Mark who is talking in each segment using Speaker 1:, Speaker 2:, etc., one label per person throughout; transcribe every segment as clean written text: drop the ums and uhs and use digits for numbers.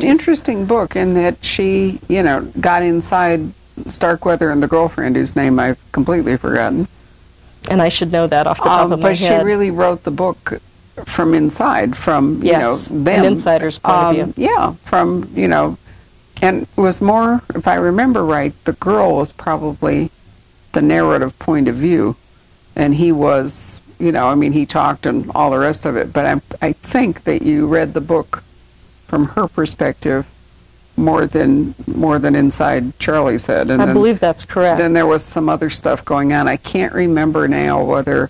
Speaker 1: An interesting book in that she, you know, got inside Starkweather and the girlfriend, whose name I've completely forgotten.
Speaker 2: And I should know that off the top of my head.
Speaker 1: But she really wrote the book from inside, from, you know, them.
Speaker 2: An insider's point of view.
Speaker 1: Yeah, from, you know, and it was more, if I remember right, the girl was probably the narrative point of view, and he was, you know, I mean, he talked and all the rest of it, but I think that you read the book from her perspective more than inside Charlie's head. And
Speaker 2: I believe that's correct.
Speaker 1: Then there was some other stuff going on. I can't remember now whether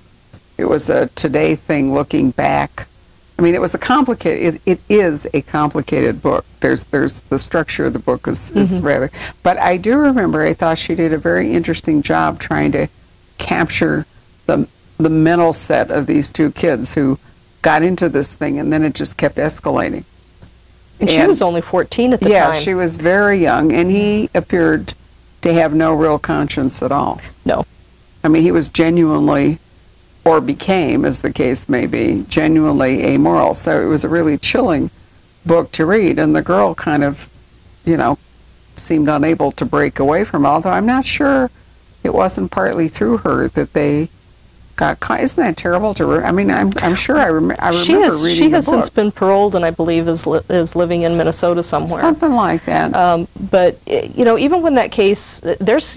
Speaker 1: it was a Today thing looking back. I mean, it was a complicated, it is a complicated book. There's the structure of the book is rather, but I do remember I thought she did a very interesting job trying to capture the mental set of these two kids who got into this thing, and then it just kept escalating.
Speaker 2: And she was only 14 at the time.
Speaker 1: Yeah, she was very young, and he appeared to have no real conscience at all.
Speaker 2: No.
Speaker 1: I mean, he was genuinely, or became, as the case may be, genuinely amoral. So it was a really chilling book to read, and the girl kind of, you know, seemed unable to break away from it, although I'm not sure it wasn't partly through her that they got caught. Isn't that terrible to I mean, I'm sure I remember reading the book.
Speaker 2: She has since been paroled, and I believe is living in Minnesota somewhere.
Speaker 1: Something like that.
Speaker 2: But you know, even when that case,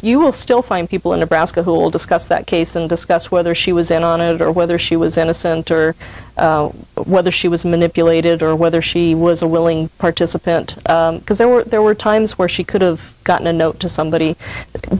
Speaker 2: you will still find people in Nebraska who will discuss that case and discuss whether she was in on it, or whether she was innocent, or whether she was manipulated, or whether she was a willing participant. Because there were times where she could have gotten a note to somebody.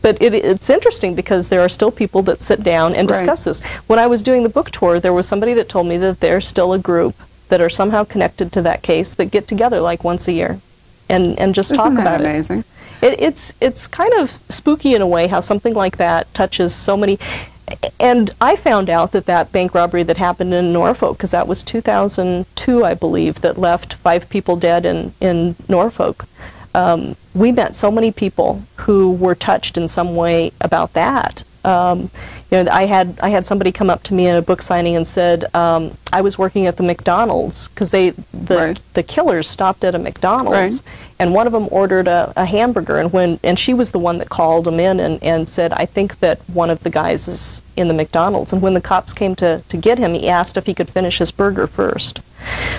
Speaker 2: But it's interesting because there are still people that sit down and discuss this. When I was doing the book tour, there was somebody that told me that there's still a group that are somehow connected to that case that get together like once a year and just talk about it.
Speaker 1: Isn't that
Speaker 2: amazing? It's kind of spooky in a way how something like that touches so many. And I found out that bank robbery that happened in Norfolk, because that was 2002, I believe, that left 5 people dead in Norfolk. We met so many people who were touched in some way about that. You know, I had somebody come up to me in a book signing and said, I was working at the McDonald's, because the killers stopped at a McDonald's, and one of them ordered a hamburger, and she was the one that called him in and said, I think that one of the guys is in the McDonald's. And when the cops came to get him, he asked if he could finish his burger first.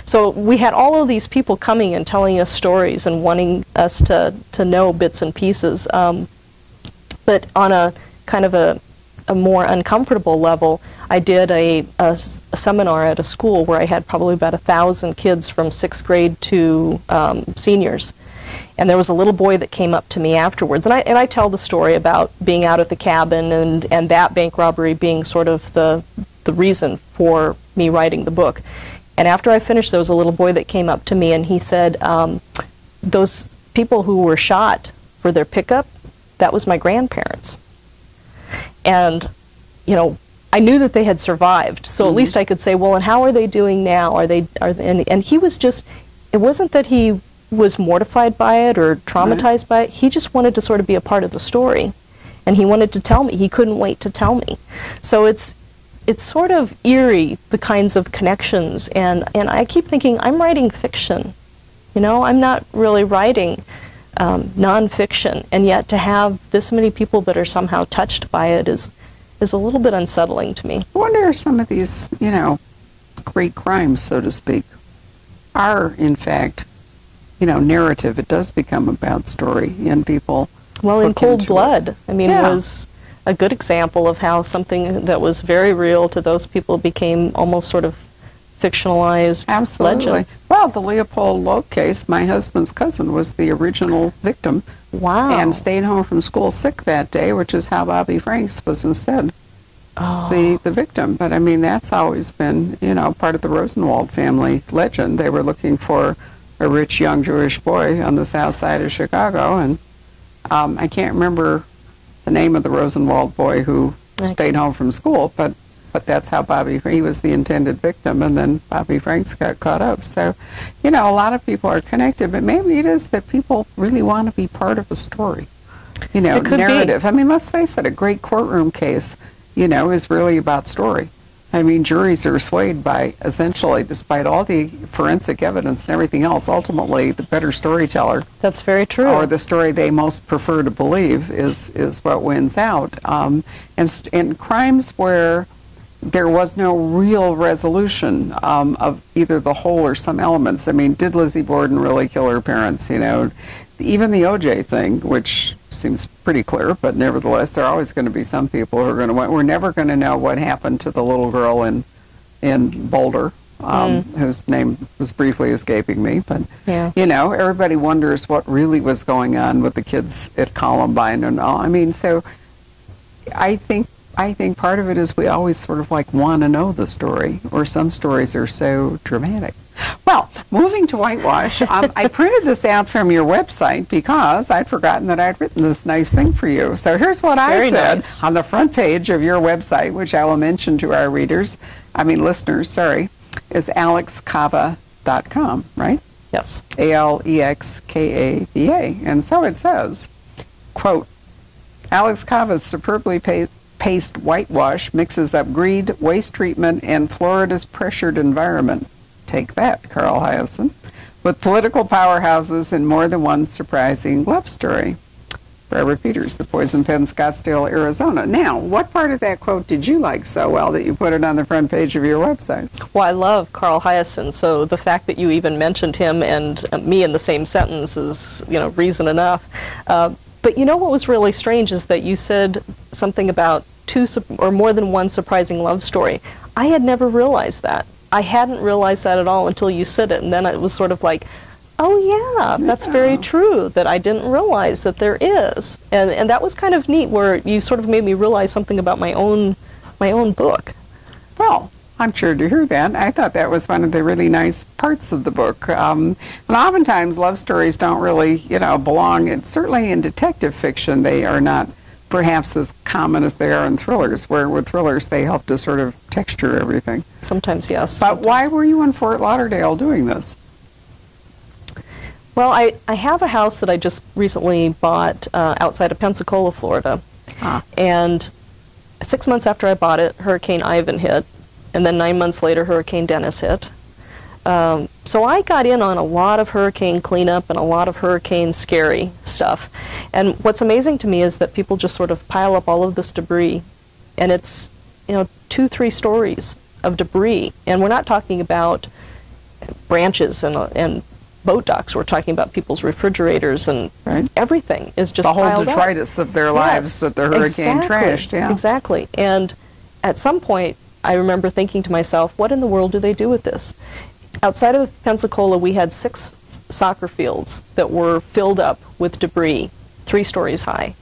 Speaker 2: So we had all of these people coming and telling us stories and wanting us to know bits and pieces. But on a kind of a more uncomfortable level, I did a seminar at a school where I had probably about 1,000 kids from 6th grade to seniors. And there was a little boy that came up to me afterwards, and I tell the story about being out at the cabin and that bank robbery being sort of the reason for me writing the book. And after I finished, there was a little boy that came up to me and he said, those people who were shot for their pickup, that was my grandparents. And, you know, I knew that they had survived, so at least I could say, well, and how are they doing now? And he was just, it wasn't that he was mortified by it or traumatized by it. He just wanted to sort of be a part of the story, and he wanted to tell me. He couldn't wait to tell me. So it's sort of eerie, the kinds of connections, and I keep thinking, I'm writing fiction. You know, I'm not really writing nonfiction, and yet to have this many people that are somehow touched by it is a little bit unsettling to me.
Speaker 1: I wonder if some of these, you know, great crimes, so to speak, are in fact, you know, narrative. It does become about story, and people. Well,
Speaker 2: in Cold Blood, I mean, was a good example of how something that was very real to those people became almost sort of fictionalized legend.
Speaker 1: Well, the Leopold Loeb case, my husband's cousin was the original victim.
Speaker 2: Wow.
Speaker 1: And stayed home from school sick that day, which is how Bobby Franks was instead the victim. But I mean, that's always been, you know, part of the Rosenwald family legend. They were looking for a rich young Jewish boy on the south side of Chicago, and I can't remember the name of the Rosenwald boy who stayed home from school, but that's how he was the intended victim, and then Bobby Franks got caught up. So, you know, a lot of people are connected, but maybe it is that people really want to be part of a story, you know, narrative. I mean, let's face it, a great courtroom case, you know, is really about story. I mean, juries are swayed by, essentially, despite all the forensic evidence and everything else, ultimately the better storyteller.
Speaker 2: That's very true.
Speaker 1: Or the story they most prefer to believe is what wins out. And crimes where there was no real resolution of either the whole or some elements. I mean, did Lizzie Borden really kill her parents? You know, even the O.J. thing, which seems pretty clear, but nevertheless, there are always going to be some people who are going to. We're never going to know what happened to the little girl in Boulder, whose name was briefly escaping me. But you know, everybody wonders what really was going on with the kids at Columbine and all. I mean, so I think part of it is we always sort of like want to know the story, or some stories are so dramatic. Well, moving to whitewash, I printed this out from your website because I'd forgotten that I'd written this nice thing for you. So here's what I said on the front page of your website, which I will mention to our listeners, sorry, is alexkava.com, right?
Speaker 2: Yes.
Speaker 1: ALEXKAVA. And so it says, quote, Alex Kava's superbly paced whitewash mixes up greed, waste treatment, and Florida's pressured environment. Take that, Carl Hyacin, with political powerhouses and more than one surprising love story. Barbara Peters, The Poison Pen, Scottsdale, Arizona. Now, what part of that quote did you like so well that you put it on the front page of your website?
Speaker 2: Well, I love Carl Hyacin, so the fact that you even mentioned him and me in the same sentence is, you know, reason enough. But you know what was really strange is that you said something about two or more than one surprising love story. I had never realized that. I hadn't realized that at all until you said it, and then it was sort of like, oh yeah, that's very true, that I didn't realize that there is. And that was kind of neat, where you sort of made me realize something about my own book.
Speaker 1: Well, I'm sure to hear that. I thought that was one of the really nice parts of the book. And oftentimes love stories don't really, you know, belong, and certainly in detective fiction they are not perhaps as common as they are in thrillers, where with thrillers they help to sort of texture everything.
Speaker 2: Sometimes, yes.
Speaker 1: But why were you in Fort Lauderdale doing this?
Speaker 2: Well, I have a house that I just recently bought outside of Pensacola, Florida. And 6 months after I bought it, Hurricane Ivan hit, and then 9 months later, Hurricane Dennis hit. So I got in on a lot of hurricane cleanup and a lot of hurricane scary stuff. And what's amazing to me is that people just sort of pile up all of this debris, and it's, you know, 2-3 stories of debris. And we're not talking about branches and boat docks. We're talking about people's refrigerators, and everything is just
Speaker 1: the whole
Speaker 2: piled
Speaker 1: detritus
Speaker 2: up
Speaker 1: of their lives that the hurricane trashed. Yeah,
Speaker 2: exactly. And at some point, I remember thinking to myself, what in the world do they do with this? Outside of Pensacola, we had 6 soccer fields that were filled up with debris, 3 stories high.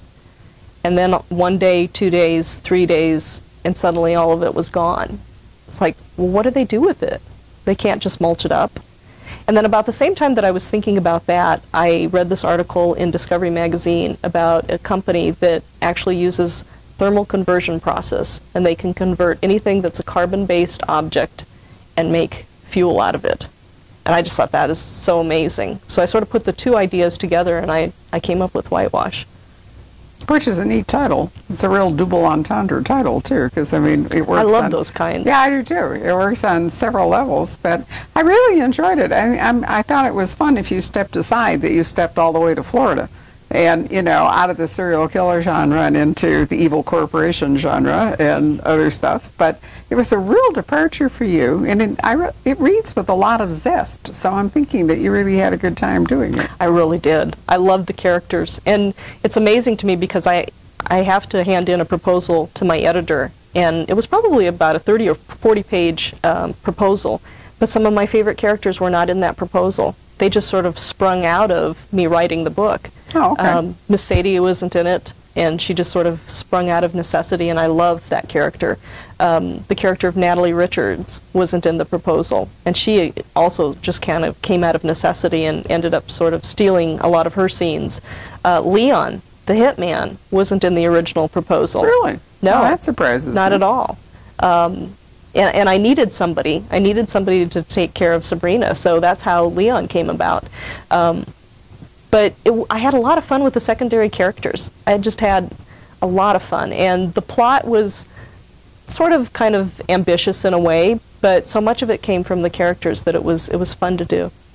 Speaker 2: And then 1 day, 2 days, 3 days, and suddenly all of it was gone. It's like, well, what do they do with it? They can't just mulch it up. And then about the same time that I was thinking about that, I read this article in Discovery magazine about a company that actually uses thermal conversion process, and they can convert anything that's a carbon-based object and make fuel out of it. And I just thought that is so amazing. So I sort of put the two ideas together, and I came up with whitewash.
Speaker 1: Which is a neat title. It's a real double entendre title, too, because, I mean, it works.
Speaker 2: I love those kinds.
Speaker 1: Yeah, I do, too. It works on several levels, but I really enjoyed it. I thought it was fun if you stepped aside, that you stepped all the way to Florida. And, you know, out of the serial killer genre and into the evil corporation genre and other stuff. But it was a real departure for you, and it reads with a lot of zest. So I'm thinking that you really had a good time doing it.
Speaker 2: I really did. I loved the characters. And it's amazing to me because I have to hand in a proposal to my editor, and it was probably about a 30 or 40 page proposal. But some of my favorite characters were not in that proposal. They just sort of sprung out of me writing the book.
Speaker 1: Oh, okay.
Speaker 2: Miss Sadie wasn't in it, and she just sort of sprung out of necessity, and I loved that character. The character of Natalie Richards wasn't in the proposal, and she also just kind of came out of necessity and ended up sort of stealing a lot of her scenes. Leon, the hitman, wasn't in the original proposal.
Speaker 1: Really?
Speaker 2: No.
Speaker 1: Oh, that surprises me.
Speaker 2: Not at all. And I needed somebody. I needed somebody to take care of Sabrina, so that's how Leon came about. But I had a lot of fun with the secondary characters. I just had a lot of fun, and the plot was sort of kind of ambitious in a way, but so much of it came from the characters that it was fun to do.